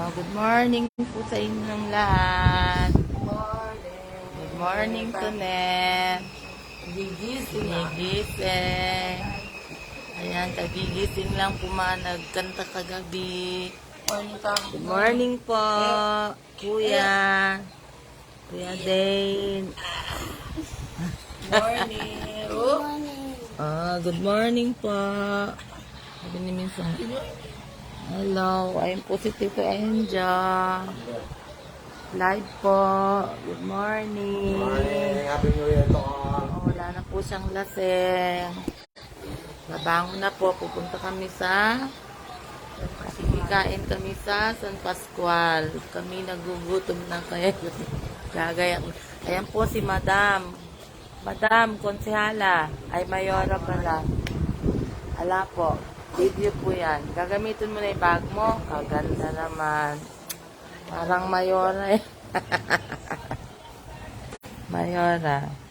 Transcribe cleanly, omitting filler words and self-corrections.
Good morning po sa inyong lahat. Morning. Good morning, Tonet. Gigising. Gigising. Ayan, kagigising lang po nagkanta kagabi. Morning ka. Good morning po, Kuya. Kuya Dane. Morning. Good morning po. Sabi ni Minsan. Hello, ayun po si Tito Angel. Live po. Good morning. Morning, Happy New Year to all. Wala na po siyang laseng. Nabangon na po. Pupunta kami sa kain kami sa San Pascual. Kami nagugutom na kaya gagaya. Ayan po si Madam. Madam, konsehala. Ay, Mayora pala. Ala po. Video po yan. Gagamitin mo na yung bag mo. Kaganda naman. Parang Mayora eh. Mayora.